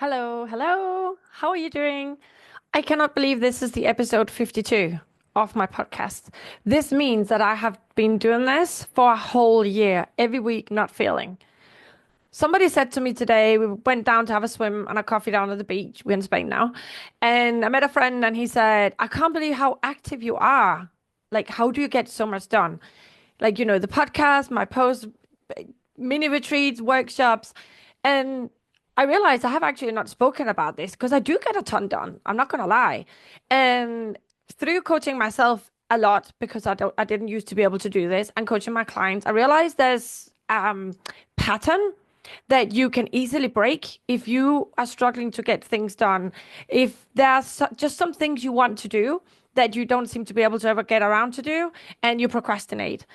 Hello, hello. How are you doing? I cannot believe this is the episode 52 of my podcast. This means that I have been doing this for a whole year, every week, not failing. Somebody said to me today, we went down to have a swim and a coffee down at the beach. We're in Spain now. And I met a friend and he said, I can't believe how active you are. Like, how do you get so much done? Like, the podcast, my posts, mini retreats, workshops. And I realized I have actually not spoken about this because I do get a ton done. I'm not going to lie. And through coaching myself a lot, because I didn't used to be able to do this, and coaching my clients, I realized there's pattern that you can easily break if you are struggling to get things done. If there's just some things you want to do that you don't seem to be able to ever get around to do, and you procrastinate.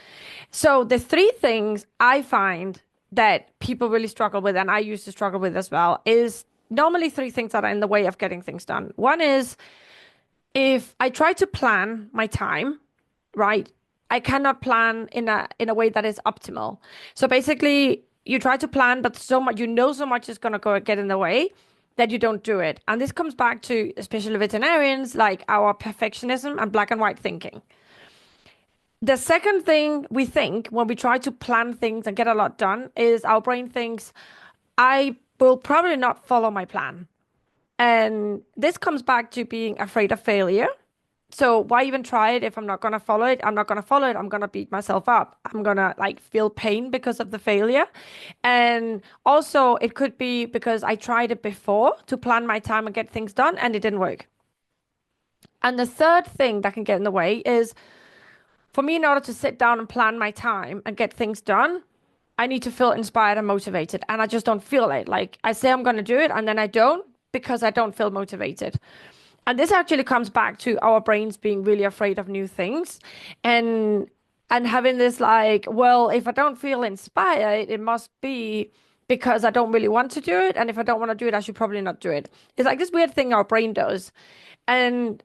So the three things I find that people really struggle with, and I used to struggle with as well, is normally three things that are in the way of getting things done. One is if I try to plan my time, right, I cannot plan in a way that is optimal. So basically, you try to plan, but so much so much is gonna go get in the way that you don't do it. And this comes back to especially veterinarians, like our perfectionism and black and white thinking. The second thing we think when we try to plan things and get a lot done is our brain thinks, I will probably not follow my plan. And this comes back to being afraid of failure. So why even try it if I'm not going to follow it? I'm not going to follow it. I'm going to beat myself up. I'm going to like feel pain because of the failure. And also it could be because I tried it before to plan my time and get things done and it didn't work. And the third thing that can get in the way is for me, in order to sit down and plan my time and get things done, I need to feel inspired and motivated. And I just don't feel it. Like I say I'm going to do it and then I don't because I don't feel motivated. And this actually comes back to our brains being really afraid of new things and having this like, well, if I don't feel inspired, it must be because I don't really want to do it. And if I don't want to do it, I should probably not do it. It's like this weird thing our brain does. And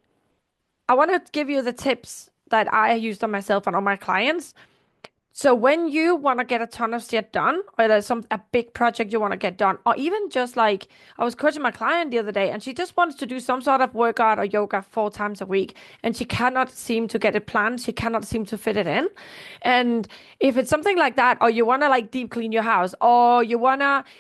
I want to give you the tips that I used on myself and on my clients. So when you want to get a ton of shit done, or there's a big project you want to get done, or even just like I was coaching my client the other day, and she just wants to do some sort of workout or yoga 4 times a week, and she cannot seem to get it planned. She cannot seem to fit it in. And if it's something like that, or you want to like deep clean your house, or you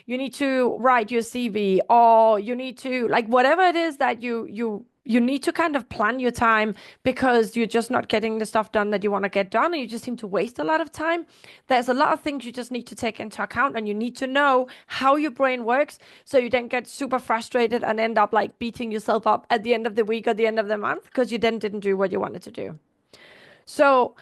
need to write your CV, or you need to like whatever it is that you need to kind of plan your time because you're just not getting the stuff done that you want to get done and you just seem to waste a lot of time. There's a lot of things you just need to take into account and you need to know how your brain works so you don't get super frustrated and end up like beating yourself up at the end of the week or the end of the month because you then didn't do what you wanted to do. So,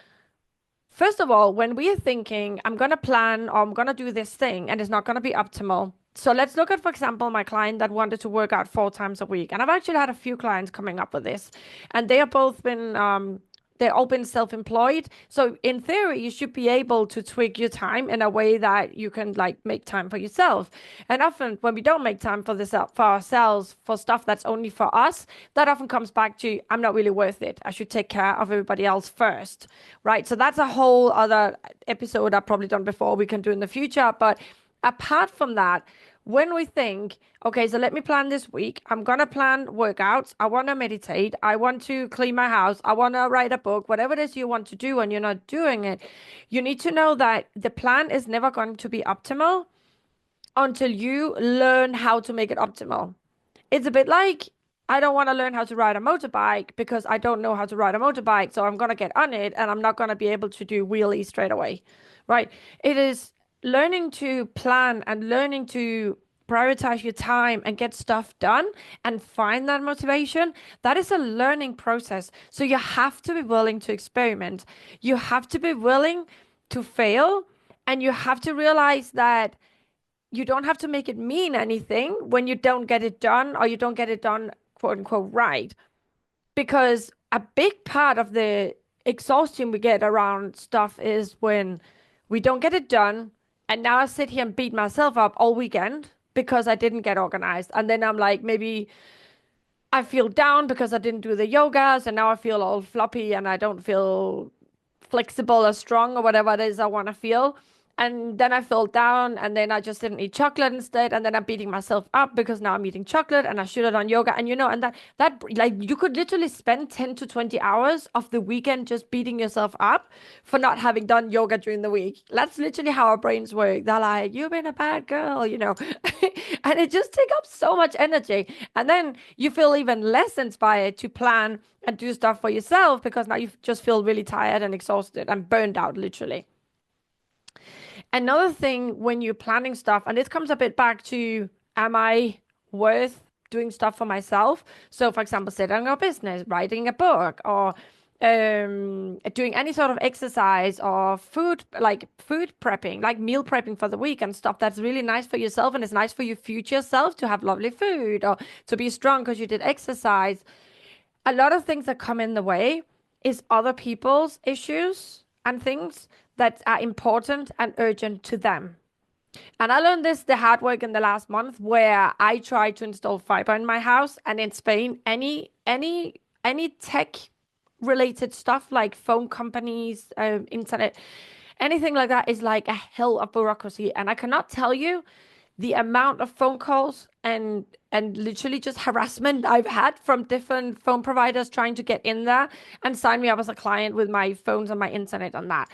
first of all, when we are thinking, I'm going to plan or I'm going to do this thing and it's not going to be optimal. So let's look at, for example, my client that wanted to work out 4 times a week. And I've actually had a few clients coming up with this. And they have both been, they're all been self-employed. So in theory, you should be able to tweak your time in a way that you can like make time for yourself. And often when we don't make time for this for ourselves, for stuff that's only for us, that often comes back to, I'm not really worth it. I should take care of everybody else first, right? So that's a whole other episode I've probably done before we can do in the future. But apart from that, when we think, okay, so let me plan this week, I'm going to plan workouts. I want to meditate. I want to clean my house. I want to write a book, whatever it is you want to do and you're not doing it. You need to know that the plan is never going to be optimal until you learn how to make it optimal. It's a bit like I don't want to learn how to ride a motorbike because I don't know how to ride a motorbike. So I'm going to get on it and I'm not going to be able to do wheelies straight away, right? It is learning to plan and learning to prioritize your time and get stuff done and find that motivation. That is a learning process. So you have to be willing to experiment. You have to be willing to fail. And you have to realize that you don't have to make it mean anything when you don't get it done or you don't get it done, quote unquote, right. Because a big part of the exhaustion we get around stuff is when we don't get it done. And now I sit here and beat myself up all weekend because I didn't get organized. And then I'm like, maybe I feel down because I didn't do the yogas. And now I feel all floppy and I don't feel flexible or strong or whatever it is I want to feel. And then I fell down, and then I just didn't eat chocolate instead. And then I'm beating myself up because now I'm eating chocolate and I should have done yoga. And and that like you could literally spend 10 to 20 hours of the weekend just beating yourself up for not having done yoga during the week. That's literally how our brains work. They're like, you've been a bad girl. And it just takes up so much energy. And then you feel even less inspired to plan and do stuff for yourself because now you just feel really tired and exhausted and burned out, literally. Another thing when you're planning stuff, and this comes a bit back to, am I worth doing stuff for myself? So, for example, setting a business, writing a book, or doing any sort of exercise or food prepping, like meal prepping for the week and stuff that's really nice for yourself and it's nice for your future self to have lovely food or to be strong because you did exercise. A lot of things that come in the way is other people's issues and things that are important and urgent to them. And I learned this the hard work in the last month where I tried to install fiber in my house. And in Spain, any tech related stuff like phone companies, internet, anything like that is like a hell of bureaucracy. And I cannot tell you the amount of phone calls and literally just harassment I've had from different phone providers trying to get in there and sign me up as a client with my phones and my internet on that.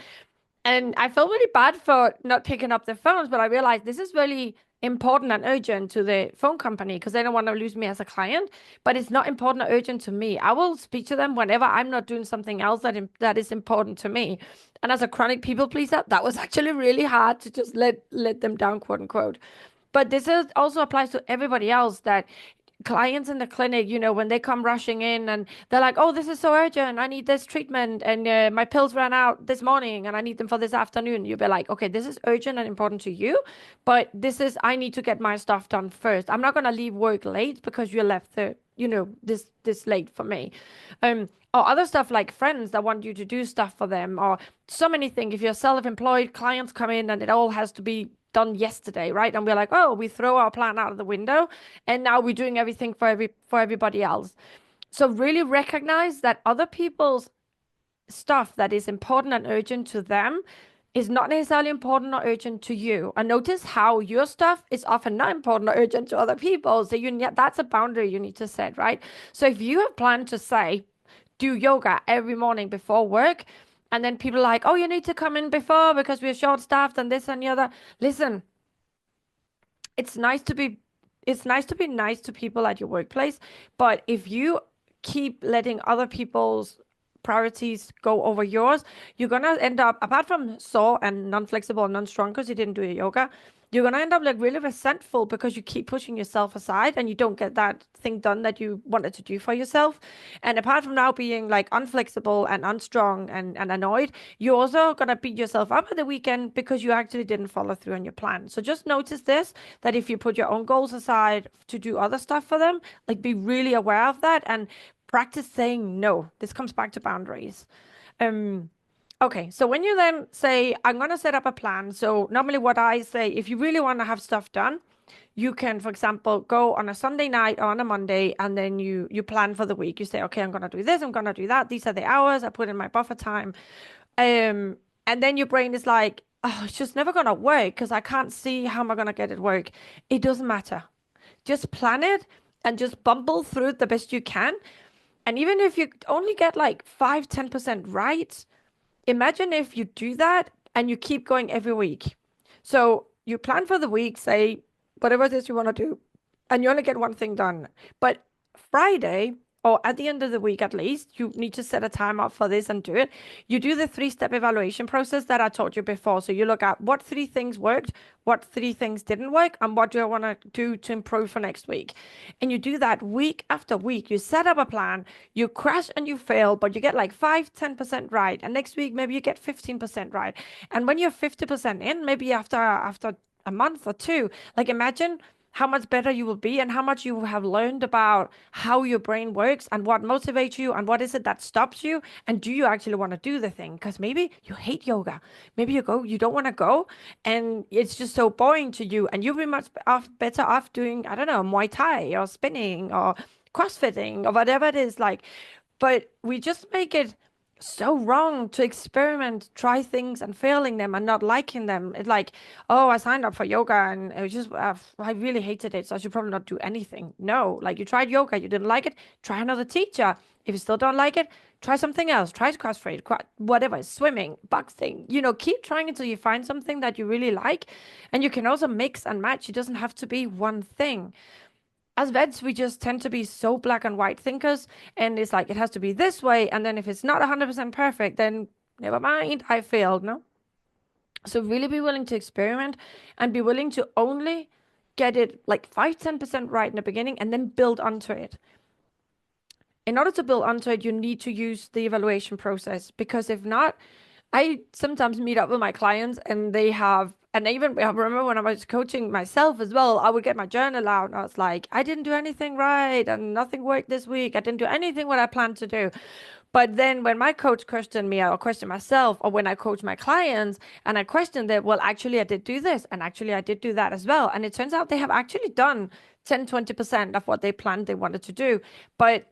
And I felt really bad for not picking up the phones, but I realized this is really important and urgent to the phone company because they don't want to lose me as a client. But it's not important or urgent to me. I will speak to them whenever I'm not doing something else that is important to me. And as a chronic people pleaser, that was actually really hard to just let them down, quote unquote. But this also applies to everybody else that clients in the clinic, when they come rushing in and they're like, oh, this is so urgent. I need this treatment. And my pills ran out this morning and I need them for this afternoon. You'll be like, okay, this is urgent and important to you. But I need to get my stuff done first. I'm not going to leave work late because you left this late for me. Or other stuff like friends that want you to do stuff for them or so many things. If you're self-employed, clients come in and it all has to be done yesterday, right? And we're like, oh, we throw our plan out of the window, and now we're doing everything for everybody else. So really recognize that other people's stuff that is important and urgent to them is not necessarily important or urgent to you. And notice how your stuff is often not important or urgent to other people. So that's a boundary you need to set, right? So if you have planned to say, do yoga every morning before work, and then people are like, oh, you need to come in before because we're short staffed and this and the other. Listen, it's nice to be nice to people at your workplace, but if you keep letting other people's priorities go over yours, you're gonna end up, apart from sore and non-flexible and non-strong because you didn't do your yoga, you're gonna end up like really resentful because you keep pushing yourself aside and you don't get that thing done that you wanted to do for yourself. And apart from now being like unflexible and unstrong and annoyed, you're also gonna beat yourself up at the weekend because you actually didn't follow through on your plan. So just notice this, that if you put your own goals aside to do other stuff for them, like be really aware of that and practice saying no. This comes back to boundaries. Okay, so when you then say, I'm going to set up a plan. So normally what I say, if you really want to have stuff done, you can, for example, go on a Sunday night or on a Monday, and then you plan for the week. You say, okay, I'm going to do this, I'm going to do that. These are the hours I put in my buffer time. And then your brain is like, oh, it's just never going to work because I can't see how am I going to get it work. It doesn't matter. Just plan it and just bumble through it the best you can. And even if you only get like 5-10% right, imagine if you do that and you keep going every week. So you plan for the week, say whatever it is you want to do, and you only get one thing done. But Friday, or at the end of the week at least, you need to set a time up for this and do it. You do the 3-step evaluation process that I taught you before. So you look at what 3 things worked, what 3 things didn't work, and what do I want to do to improve for next week. And you do that week after week. You set up a plan, you crash and you fail, but you get like 5-10% right. And next week, maybe you get 15% right. And when you're 50% in, maybe after a month or 2, like imagine how much better you will be and how much you have learned about how your brain works and what motivates you and what is it that stops you, and do you actually want to do the thing? Because maybe you hate yoga, maybe you don't want to go, and it's just so boring to you, and you'll be much better off doing, I don't know, Muay Thai or spinning or CrossFitting or whatever it is like. But we just make it so wrong to experiment, try things and failing them and not liking them. It's like, oh, I signed up for yoga and it was just, I really hated it. So I should probably not do anything. No, like you tried yoga, you didn't like it, try another teacher. If you still don't like it, try something else, try CrossFit, whatever, swimming, boxing, keep trying until you find something that you really like. And you can also mix and match. It doesn't have to be one thing. As vets, we just tend to be so black and white thinkers, and it's like it has to be this way. And then if it's not 100% perfect, then never mind, I failed. No. So really be willing to experiment and be willing to only get it like 5-10% right in the beginning and then build onto it. In order to build onto it, you need to use the evaluation process, because if not, I sometimes meet up with my clients and and even I remember when I was coaching myself as well, I would get my journal out and I was like, I didn't do anything right and nothing worked this week. I didn't do anything what I planned to do. But then when my coach questioned me or questioned myself, or when I coach my clients and I questioned it, well, actually I did do this and actually I did do that as well. And it turns out they have actually done 10-20% of what they planned they wanted to do. But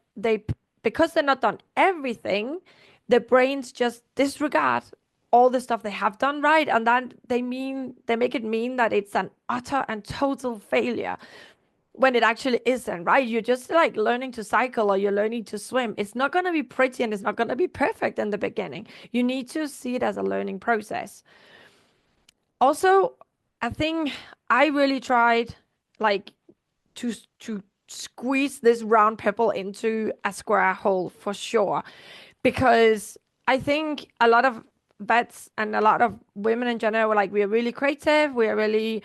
because they're not done everything, their brains just disregard all the stuff they have done right, and then they make it mean that it's an utter and total failure when it actually isn't, right? You're just like learning to cycle or you're learning to swim. It's not going to be pretty and it's not going to be perfect in the beginning. You need to see it as a learning process. Also, I think I really tried like to squeeze this round pebble into a square hole for sure, because I think a lot of vets and a lot of women in general were like, we are really creative, we are really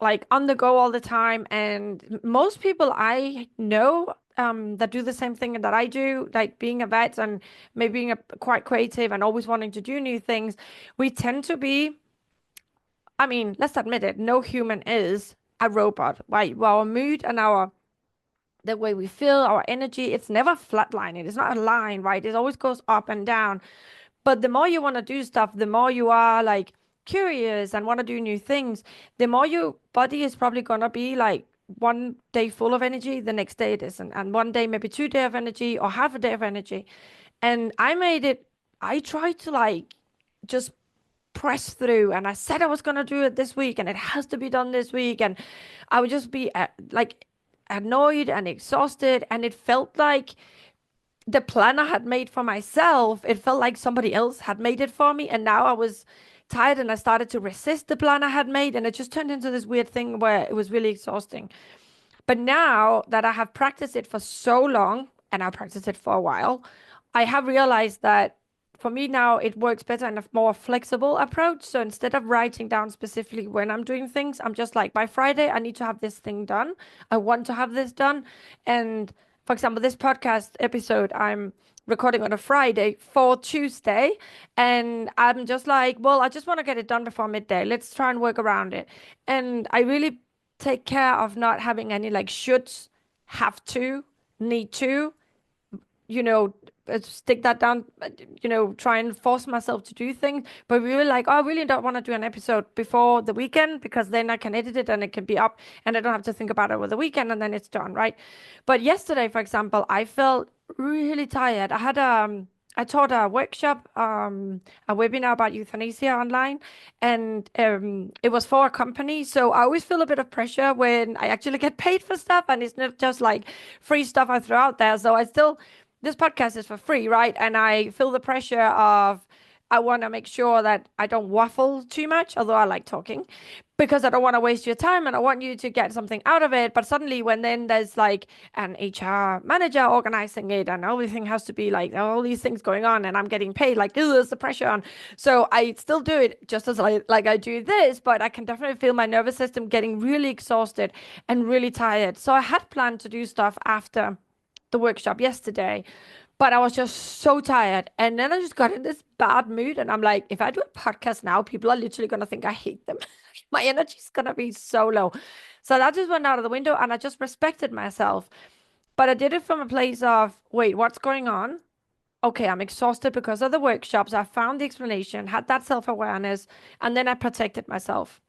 like on the go all the time. And most people I know that do the same thing that I do, like being a vet and maybe being quite creative and always wanting to do new things, we tend to be, I mean, let's admit it, no human is a robot, right? Well, our mood and the way we feel, our energy, it's never flatlining. It's not a line, right? It always goes up and down. But the more you want to do stuff, the more you are like curious and want to do new things, the more your body is probably gonna be like one day full of energy, the next day it isn't. And one day maybe 2 days of energy or half a day of energy. And I tried to like just press through, and I said I was gonna do it this week and it has to be done this week. And I would just be like annoyed and exhausted, and it felt like the plan I had made for myself, it felt like somebody else had made it for me. And now I was tired and I started to resist the plan I had made. And it just turned into this weird thing where it was really exhausting. But now that I have practiced it for so long, and I've practiced it for a while, I have realized that for me now it works better in a more flexible approach. So instead of writing down specifically when I'm doing things, I'm just like, by Friday, I need to have this thing done. I want to have this done. And for example, this podcast episode, I'm recording on a Friday for Tuesday. And I'm just like, well, I just want to get it done before midday. Let's try and work around it. And I really take care of not having any like shoulds, have to, need to, you know, stick that down, try and force myself to do things. But we were like, oh, I really don't want to do an episode before the weekend, because then I can edit it and it can be up and I don't have to think about it over the weekend and then it's done, right? But yesterday, for example, I felt really tired. I taught a workshop, a webinar about euthanasia online, and it was for a company. So I always feel a bit of pressure when I actually get paid for stuff, and it's not just like free stuff I throw out there. So this podcast is for free, right? And I feel the pressure of, I want to make sure that I don't waffle too much, although I like talking, because I don't want to waste your time and I want you to get something out of it. But suddenly, when then there's like an HR manager organizing it and everything has to be like all these things going on and I'm getting paid, like, ooh, there's the pressure on. So I still do it just as like I do this, but I can definitely feel my nervous system getting really exhausted and really tired. So I had planned to do stuff after the workshop yesterday, but I was just so tired. And then I just got in this bad mood. And I'm like, if I do a podcast now, people are literally going to think I hate them. My energy's going to be so low. So that just went out of the window and I just respected myself. But I did it from a place of, wait, what's going on? Okay, I'm exhausted because of the workshops. I found the explanation, had that self-awareness, and then I protected myself.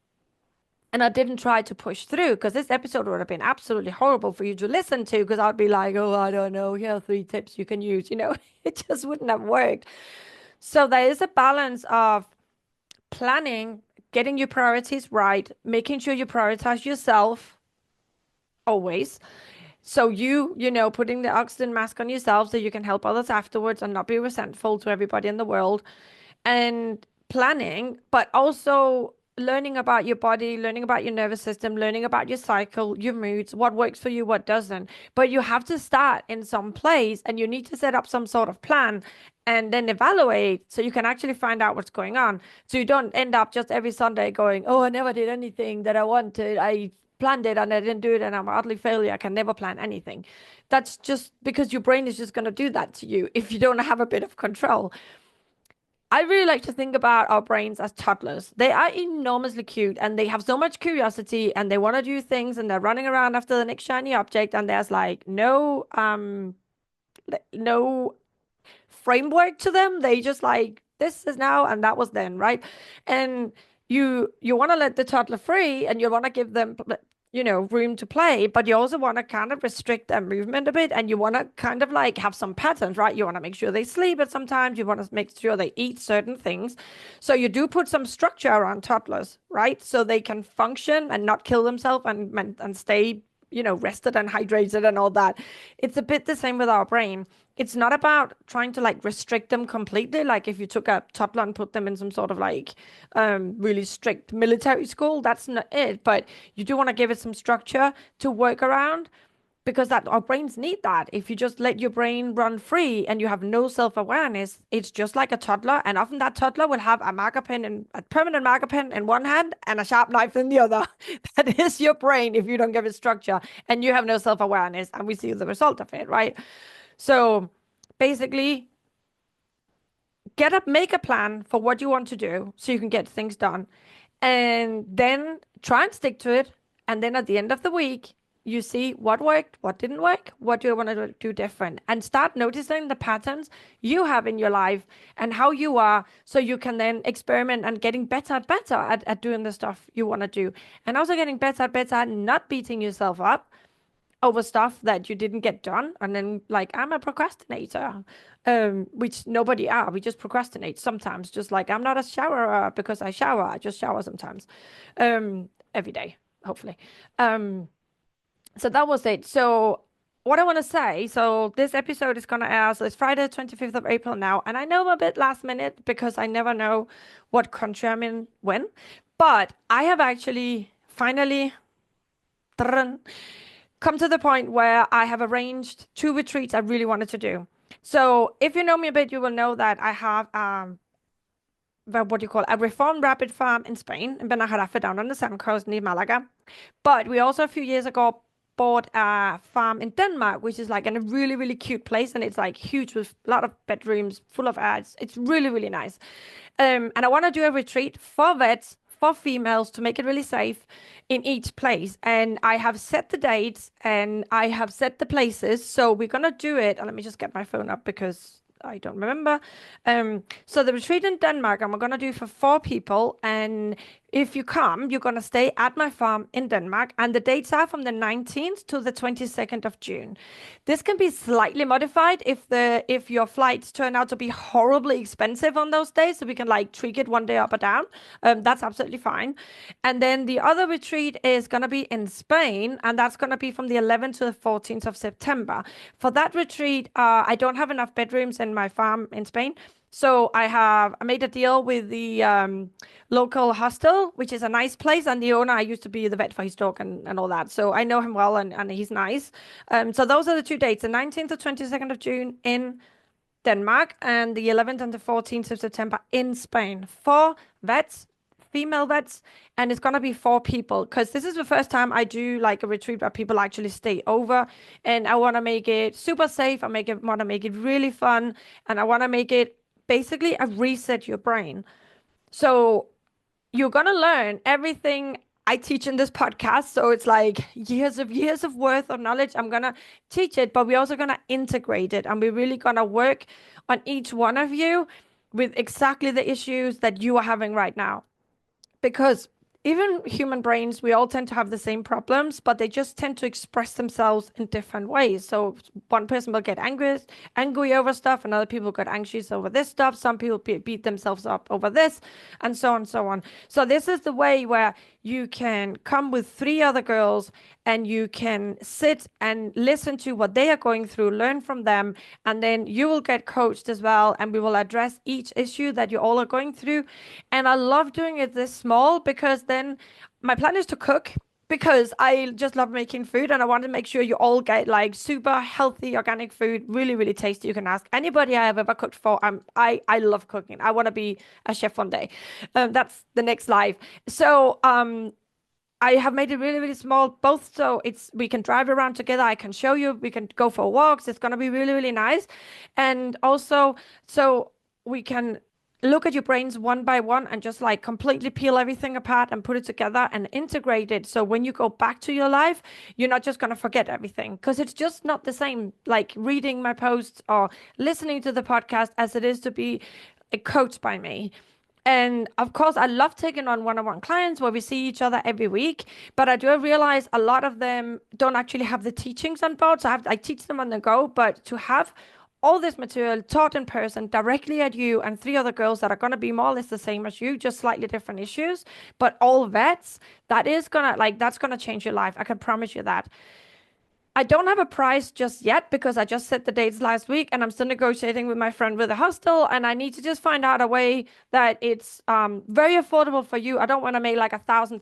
And I didn't try to push through, because this episode would have been absolutely horrible for you to listen to, because I'd be like, oh, I don't know, here are 3 tips you can use. It just wouldn't have worked. So there is a balance of planning, getting your priorities right, making sure you prioritize yourself always. So putting the oxygen mask on yourself so you can help others afterwards and not be resentful to everybody in the world, and planning, but also learning about your body, learning about your nervous system, learning about your cycle, your moods, what works for you, what doesn't. But you have to start in some place, and you need to set up some sort of plan and then evaluate so you can actually find out what's going on. So you don't end up just every Sunday going, oh, I never did anything that I wanted. I planned it and I didn't do it and I'm an utterly failure. I can never plan anything. That's just because your brain is just going to do that to you if you don't have a bit of control. I really like to think about our brains as toddlers. They are enormously cute and they have so much curiosity and they want to do things and they're running around after the next shiny object, and there's like no framework to them. They just like, this is now and that was then, right? And you want to let the toddler free and you want to give them room to play, but you also want to kind of restrict their movement a bit, and you want to kind of like have some patterns, right? You want to make sure they sleep at some times, you want to make sure they eat certain things. So you do put some structure around toddlers, right? So they can function and not kill themselves and stay rested and hydrated and all that. It's a bit the same with our brain. It's not about trying to like restrict them completely. Like if you took a toddler and put them in some sort of like really strict military school, that's not it. But you do want to give it some structure to work around, because that our brains need that. If you just let your brain run free and you have no self-awareness, it's just like a toddler. And often that toddler will have a marker pen and a permanent marker pen in one hand and a sharp knife in the other. That is your brain if you don't give it structure and you have no self-awareness. And we see the result of it, right? So basically, make a plan for what you want to do so you can get things done. And then try and stick to it. And then at the end of the week, you see what worked, what didn't work, what do you want to do different, and start noticing the patterns you have in your life and how you are, so you can then experiment and getting better at doing the stuff you want to do. And also getting better at not beating yourself up over stuff that you didn't get done. And then like, I'm a procrastinator, which nobody are. We just procrastinate sometimes. Just like I'm not a showerer because I shower. I just shower sometimes, every day, hopefully. So that was it. So what I want to say, so this episode is going to air, so it's Friday, 25th of April now. And I know I'm a bit last minute because I never know what country I'm in when. But I have actually finally come to the point where I have arranged 2 retreats I really wanted to do. So if you know me a bit, you will know that I have what do you call it? A reformed rabbit farm in Spain, in Benajarafe, down on the southern coast near Malaga. But we also a few years ago bought a farm in Denmark, which is like in a really, really cute place. And it's like huge with a lot of bedrooms, full of ads. It's really, really nice. And I want to do a retreat for vets, for females, to make it really safe in each place. And I have set the dates and I have set the places. So we're going to do it. And let me just get my phone up because I don't remember. So the retreat in Denmark, I'm going to do for 4 people. And if you come, you're going to stay at my farm in Denmark. And the dates are from the 19th to the 22nd of June. This can be slightly modified if your flights turn out to be horribly expensive on those days. So we can like tweak it one day up or down. That's absolutely fine. And then the other retreat is going to be in Spain. And that's going to be from the 11th to the 14th of September. For that retreat, I don't have enough bedrooms in my farm in Spain. So I made a deal with the local hostel, which is a nice place. And the owner, I used to be the vet for his dog and all that. So I know him well and he's nice. So those are the 2 dates, the 19th to 22nd of June in Denmark and the 11th and the 14th of September in Spain for vets, female vets. And it's going to be 4 people because this is the first time I do like a retreat where people actually stay over. And I want to make it super safe. Want to make it really fun. And I want to make it basically a reset your brain. So you're going to learn everything I teach in this podcast. So it's like years of worth of knowledge. I'm going to teach it, but we're also going to integrate it. And we're really going to work on each one of you with exactly the issues that you are having right now. Because even human brains, we all tend to have the same problems, but they just tend to express themselves in different ways. So one person will get angry over stuff, and other people get anxious over this stuff. Some people beat themselves up over this, and so on, so on. So this is the way where you can come with three other girls and you can sit and listen to what they are going through, learn from them, and then you will get coached as well. And we will address each issue that you all are going through. And I love doing it this small because then my plan is to cook because I just love making food and I want to make sure you all get like super healthy organic food, really, really tasty. You can ask anybody I have ever cooked for. I love cooking. I want to be a chef one day. That's the next life. So I have made it really, really small, both so we can drive around together. I can show you, we can go for walks. It's gonna be really, really nice. And also, so we can look at your brains one by one and just like completely peel everything apart and put it together and integrate it. So when you go back to your life, you're not just gonna forget everything because it's just not the same like reading my posts or listening to the podcast as it is to be coached by me. And of course, I love taking on one-on-one clients where we see each other every week, but I do realize a lot of them don't actually have the teachings on board. So I teach them on the go, but to have all this material taught in person directly at you and three other girls that are going to be more or less the same as you, just slightly different issues, but all vets, that's going to change your life. I can promise you that. I don't have a price just yet because I just set the dates last week and I'm still negotiating with my friend with a hostel, and I need to just find out a way that it's very affordable for you. I don't want to make like thousand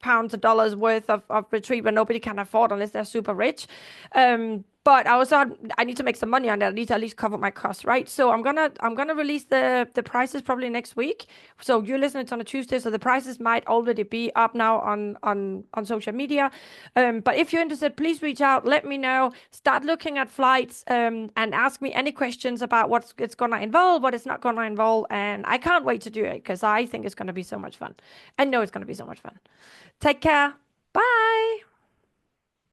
pounds or dollars worth of retreat where nobody can afford unless they're super rich. But I need to make some money on that. I need to at least cover my costs, right? So I'm gonna release the prices probably next week. So you're listening to on a Tuesday, so the prices might already be up now on social media. But if you're interested, please reach out, let me know, start looking at flights, and ask me any questions about what it's gonna involve, what it's not gonna involve, and I can't wait to do it because I think it's gonna be so much fun. I know it's gonna be so much fun. Take care.